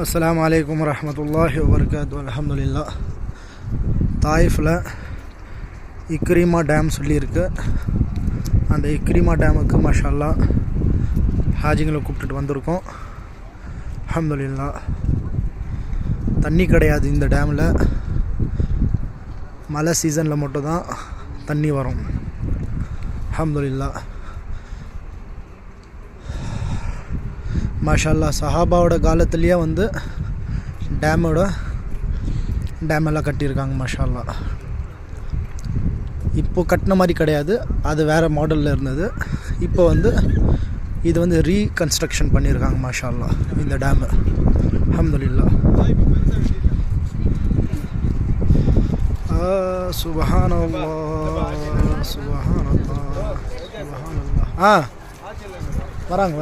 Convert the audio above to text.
அஸ்ஸலாமு அலைக்கும் வரஹ்மத்துல்லாஹி வபரகாத்துஹு. அல்ஹம்துலில்லாஹ். தாயிஃபில் இக்ரிமா டேம் சொல்லியிருக்கு. அந்த இக்ரிமா டேமுக்கு மாஷாஅல்லாஹ் ஹாஜிங்களை கூப்பிட்டுட்டு வந்திருக்கோம். அல்ஹம்துலில்லாஹ். தண்ணி கிடையாது இந்த டேமில், மழை சீசனில் மட்டும்தான் தண்ணி வரும். அல்ஹம்துலில்லாஹ். மாஷாஅல்லாஹ் சஹாபாவோட காலத்துலேயே வந்து டேமெல்லாம் கட்டியிருக்காங்க. மாஷாஅல்லாஹ். இப்போ கட்டின மாதிரி கிடையாது, அது வேறு மாடலில் இருந்தது. இப்போ வந்து இது வந்து ரீகன்ஸ்ட்ரக்ஷன் பண்ணியிருக்காங்க. மாஷாஅல்லாஹ் இந்த டேமு. அல்ஹம்துலில்லாஹ். சுபஹானல்லாஹ் சுபஹானல்லாஹ் சுபஹானல்லாஹ். வராங்க